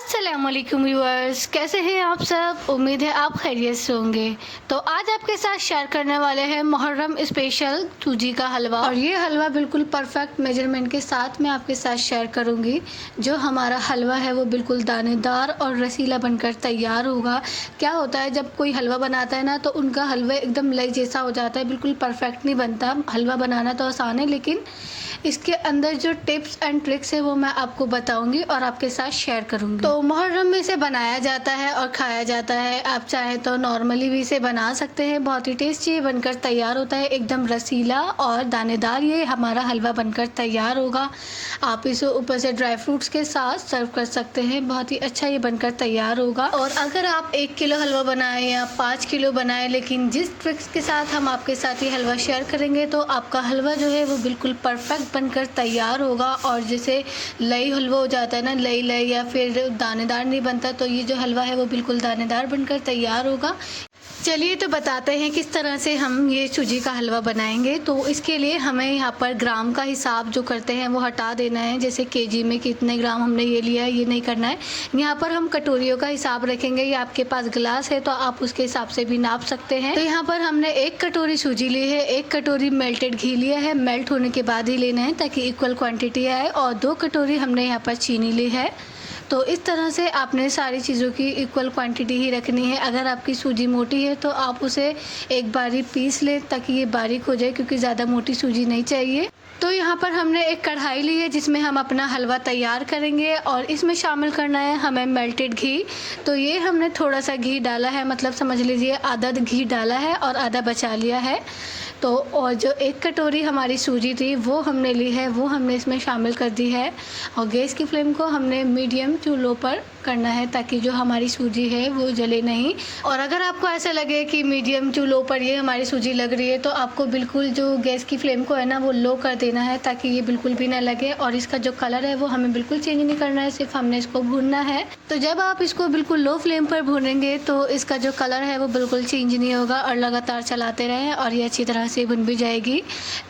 अस्सलामुअलैकुम व्यूअर्स, कैसे हैं आप सब। उम्मीद है आप खैरियत से होंगे। तो आज आपके साथ शेयर करने वाले हैं मुहर्रम स्पेशल सूजी का हलवा। और ये हलवा बिल्कुल परफेक्ट मेजरमेंट के साथ मैं आपके साथ शेयर करूंगी। जो हमारा हलवा है वो बिल्कुल दानेदार और रसीला बनकर तैयार होगा। क्या होता है जब कोई हलवा बनाता है ना, तो उनका हलवा एकदम लई जैसा हो जाता है, बिल्कुल परफेक्ट नहीं बनता। हलवा बनाना तो आसान है, लेकिन इसके अंदर जो टिप्स एंड ट्रिक्स है वो मैं आपको बताऊंगी और आपके साथ शेयर करूंगी। तो मुहर्रम में इसे बनाया जाता है और खाया जाता है। आप चाहे तो नॉर्मली भी इसे बना सकते हैं। बहुत ही टेस्टी बनकर तैयार होता है, एकदम रसीला और दानेदार ये हमारा हलवा बनकर तैयार होगा। आप इसे ऊपर से ड्राई फ्रूट्स के साथ सर्व कर सकते हैं। बहुत ही अच्छा ये बनकर तैयार होगा। और अगर आप 1 किलो हलवा बनाएं या 5 किलो बनाएं, लेकिन जिस ट्रिक्स के साथ हम आपके साथ ये हलवा शेयर करेंगे, तो आपका हलवा जो है वो बिल्कुल परफेक्ट बनकर तैयार होगा। और जैसे लई हलवा हो जाता है ना, लई लई या फिर दानेदार नहीं बनता, तो ये जो हलवा है वो बिल्कुल दानेदार बनकर तैयार होगा। चलिए तो बताते हैं किस तरह से हम ये सूजी का हलवा बनाएंगे। तो इसके लिए हमें यहाँ पर ग्राम का हिसाब जो करते हैं वो हटा देना है। जैसे केजी में कितने ग्राम हमने ये लिया है, ये नहीं करना है। यहाँ पर हम कटोरियों का हिसाब रखेंगे। या आपके पास गिलास है तो आप उसके हिसाब से भी नाप सकते हैं। तो यहाँ पर हमने 1 कटोरी सूजी ली है, 1 कटोरी मेल्टेड घी लिया है। मेल्ट होने के बाद ही लेना है ताकि इक्वल क्वान्टिटी आए। और 2 कटोरी हमने यहाँ पर चीनी ली है। तो इस तरह से आपने सारी चीज़ों की इक्वल क्वांटिटी ही रखनी है। अगर आपकी सूजी मोटी है तो आप उसे एक बारी पीस लें ताकि ये बारीक हो जाए, क्योंकि ज़्यादा मोटी सूजी नहीं चाहिए। तो यहाँ पर हमने एक कढ़ाई ली है जिसमें हम अपना हलवा तैयार करेंगे। और इसमें शामिल करना है हमें मेल्टेड घी। तो ये हमने थोड़ा सा घी डाला है, मतलब समझ लीजिए आधा घी डाला है और आधा बचा लिया है। तो और जो 1 कटोरी हमारी सूजी थी वो हमने ली है, वो हमने इसमें शामिल कर दी है। और गैस की फ्लेम को हमने मीडियम टू लो पर करना है ताकि जो हमारी सूजी है वो जले नहीं। और अगर आपको ऐसा लगे कि मीडियम टू लो पर ये हमारी सूजी लग रही है, तो आपको बिल्कुल जो गैस की फ्लेम को है ना वो लो कर देना है ताकि ये बिल्कुल भी ना लगे। और इसका जो कलर है वो हमें बिल्कुल चेंज नहीं करना है, सिर्फ हमने इसको भूनना है। तो जब आप इसको बिल्कुल लो फ्लेम पर भूनेंगे तो इसका जो कलर है वो बिल्कुल चेंज नहीं होगा। और लगातार चलाते रहें और ये अच्छी तरह से भुन भी जाएगी।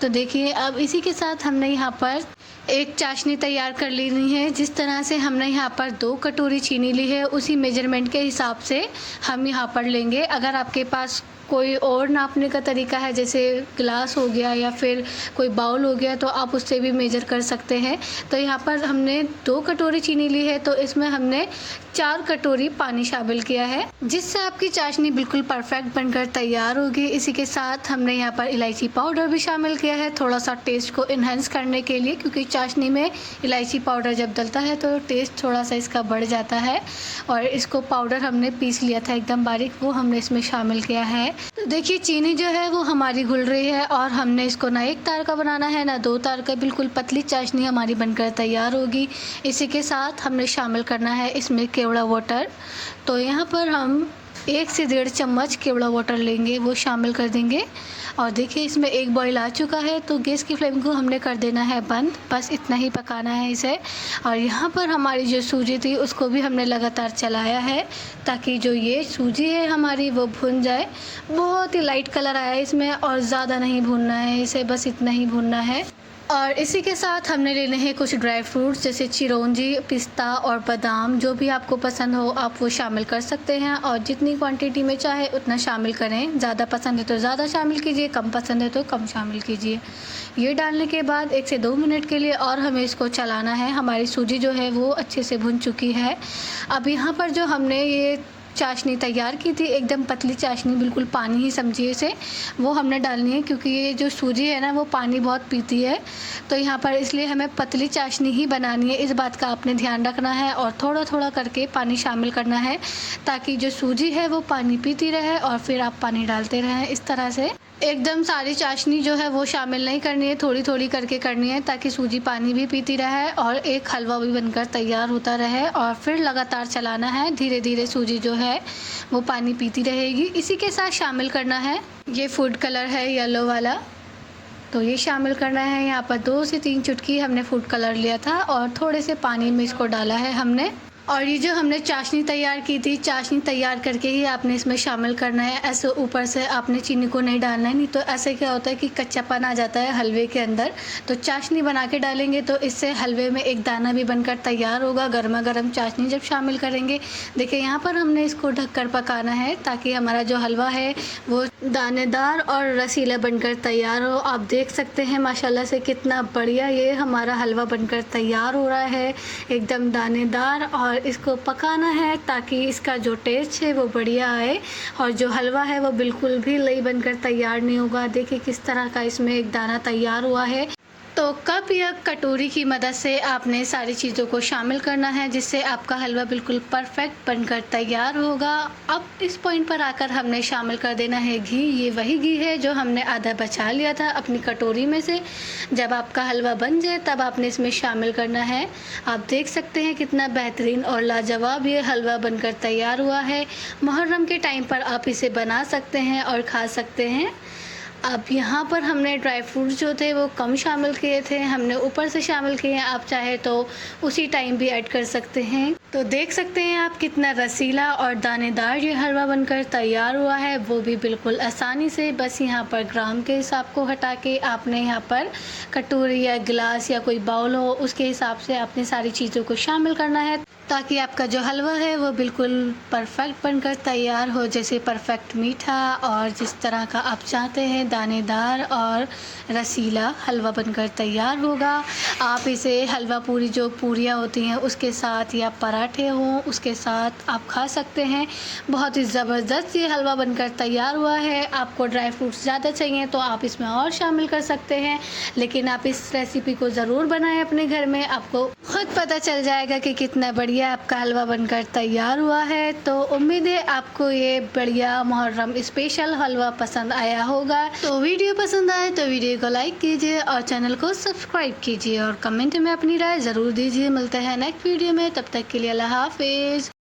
तो देखिए अब इसी के साथ हमने यहाँ पर एक चाशनी तैयार कर लेनी है। जिस तरह से हमने यहाँ पर 2 कटोरी चीनी ली है, उसी मेजरमेंट के हिसाब से हम यहाँ पर लेंगे। अगर आपके पास कोई और नापने का तरीका है, जैसे गिलास हो गया या फिर कोई बाउल हो गया, तो आप उससे भी मेजर कर सकते हैं। तो यहाँ पर हमने 2 कटोरी चीनी ली है, तो इसमें हमने 4 कटोरी पानी शामिल किया है, जिससे आपकी चाशनी बिल्कुल परफेक्ट बनकर तैयार होगी। इसी के साथ हमने यहाँ पर इलायची पाउडर भी शामिल किया है, थोड़ा सा टेस्ट को इन्हेंस करने के लिए, क्योंकि चाशनी में इलायची पाउडर जब डलता है तो टेस्ट थोड़ा सा इसका बढ़ जाता है। और इसको पाउडर हमने पीस लिया था एकदम बारीक, वो हमने इसमें शामिल किया है। तो देखिए चीनी जो है वो हमारी घुल रही है और हमने इसको ना 1 तार का बनाना है ना 2 तार का, बिल्कुल पतली चाशनी हमारी बनकर तैयार होगी। इसी के साथ हमने शामिल करना है इसमें केवड़ा वाटर। तो यहाँ पर हम 1 से 1.5 चम्मच केवड़ा वाटर लेंगे, वो शामिल कर देंगे। और देखिए इसमें 1 बॉईल आ चुका है, तो गैस की फ्लेम को हमने कर देना है बंद। बस इतना ही पकाना है इसे। और यहाँ पर हमारी जो सूजी थी उसको भी हमने लगातार चलाया है ताकि जो ये सूजी है हमारी वो भुन जाए। बहुत ही लाइट कलर आया है इसमें और ज़्यादा नहीं भूनना है इसे, बस इतना ही भूनना है। और इसी के साथ हमने लेने हैं कुछ ड्राई फ्रूट्स, जैसे चिरौंजी, पिस्ता और बादाम। जो भी आपको पसंद हो आप वो शामिल कर सकते हैं और जितनी क्वांटिटी में चाहे उतना शामिल करें। ज़्यादा पसंद है तो ज़्यादा शामिल कीजिए, कम पसंद है तो कम शामिल कीजिए। ये डालने के बाद 1 से 2 मिनट के लिए और हमें इसको चलाना है। हमारी सूजी जो है वो अच्छे से भुन चुकी है। अब यहाँ पर जो हमने ये चाशनी तैयार की थी, एकदम पतली चाशनी, बिल्कुल पानी ही समझिए इसे, वो हमने डालनी है, क्योंकि ये जो सूजी है ना वो पानी बहुत पीती है। तो यहाँ पर इसलिए हमें पतली चाशनी ही बनानी है, इस बात का आपने ध्यान रखना है। और थोड़ा थोड़ा करके पानी शामिल करना है ताकि जो सूजी है वो पानी पीती रहे और फिर आप पानी डालते रहें। इस तरह से एकदम सारी चाशनी जो है वो शामिल नहीं करनी है, थोड़ी थोड़ी करके करनी है ताकि सूजी पानी भी पीती रहे और एक हलवा भी बनकर तैयार होता रहे। और फिर लगातार चलाना है, धीरे धीरे सूजी जो है वो पानी पीती रहेगी। इसी के साथ शामिल करना है ये फूड कलर है येलो वाला, तो ये शामिल करना है। यहाँ पर 2 से 3 चुटकी हमने फूड कलर लिया था और थोड़े से पानी में इसको डाला है हमने। और ये जो हमने चाशनी तैयार की थी, चाशनी तैयार करके ही आपने इसमें शामिल करना है। ऐसे ऊपर से आपने चीनी को नहीं डालना है, नहीं तो ऐसे क्या होता है कि कच्चापन आ जाता है हलवे के अंदर। तो चाशनी बना के डालेंगे तो इससे हलवे में एक दाना भी बनकर तैयार होगा। गर्मा गर्म चाशनी जब शामिल करेंगे, देखिए यहाँ पर हमने इसको ढककर पकाना है ताकि हमारा जो हलवा है वो दानेदार और रसीला बनकर तैयार हो। आप देख सकते हैं माशाल्लाह से कितना बढ़िया ये हमारा हलवा बनकर तैयार हो रहा है, एकदम दानेदार। और इसको पकाना है ताकि इसका जो टेस्ट है वो बढ़िया आए और जो हलवा है वो बिल्कुल भी लई बनकर तैयार नहीं होगा। देखिए किस तरह का इसमें एक दाना तैयार हुआ है। तो कप या कटोरी की मदद से आपने सारी चीज़ों को शामिल करना है जिससे आपका हलवा बिल्कुल परफेक्ट बनकर तैयार होगा। अब इस पॉइंट पर आकर हमने शामिल कर देना है घी। ये वही घी है जो हमने आधा बचा लिया था अपनी कटोरी में से। जब आपका हलवा बन जाए तब आपने इसमें शामिल करना है। आप देख सकते हैं कितना बेहतरीन और लाजवाब ये हलवा बनकर तैयार हुआ है। मुहर्रम के टाइम पर आप इसे बना सकते हैं और खा सकते हैं। अब यहाँ पर हमने ड्राई फ्रूट जो थे वो कम शामिल किए थे, हमने ऊपर से शामिल किए हैं। आप चाहे तो उसी टाइम भी ऐड कर सकते हैं। तो देख सकते हैं आप कितना रसीला और दानेदार ये हलवा बनकर तैयार हुआ है, वो भी बिल्कुल आसानी से। बस यहाँ पर ग्राम के हिसाब को हटा के आपने यहाँ पर कटोरी या गिलास या कोई बाउल हो उसके हिसाब से आपने सारी चीज़ों को शामिल करना है ताकि आपका जो हलवा है वो बिल्कुल परफेक्ट बनकर तैयार हो। जैसे परफेक्ट मीठा और जिस तरह का आप चाहते हैं दानेदार और रसीला हलवा बनकर तैयार होगा। आप इसे हलवा पूरी जो पूरियाँ होती हैं उसके साथ या पराठे हों उसके साथ आप खा सकते हैं। बहुत ही ज़बरदस्त ये हलवा बनकर तैयार हुआ है। आपको ड्राई फ्रूट्स ज़्यादा चाहिए तो आप इसमें और शामिल कर सकते हैं, लेकिन आप इस रेसिपी को ज़रूर बनाएं अपने घर में। आपको खुद पता चल जाएगा कि कितना बढ़िया आपका हलवा बनकर तैयार हुआ है। तो उम्मीद है आपको ये बढ़िया मुहर्रम स्पेशल हलवा पसंद आया होगा। तो वीडियो पसंद आए तो वीडियो को लाइक कीजिए और चैनल को सब्सक्राइब कीजिए और कमेंट में अपनी राय ज़रूर दीजिए। मिलते हैं नेक्स्ट वीडियो में, तब तक के लिए अल्लाह हाफिज़।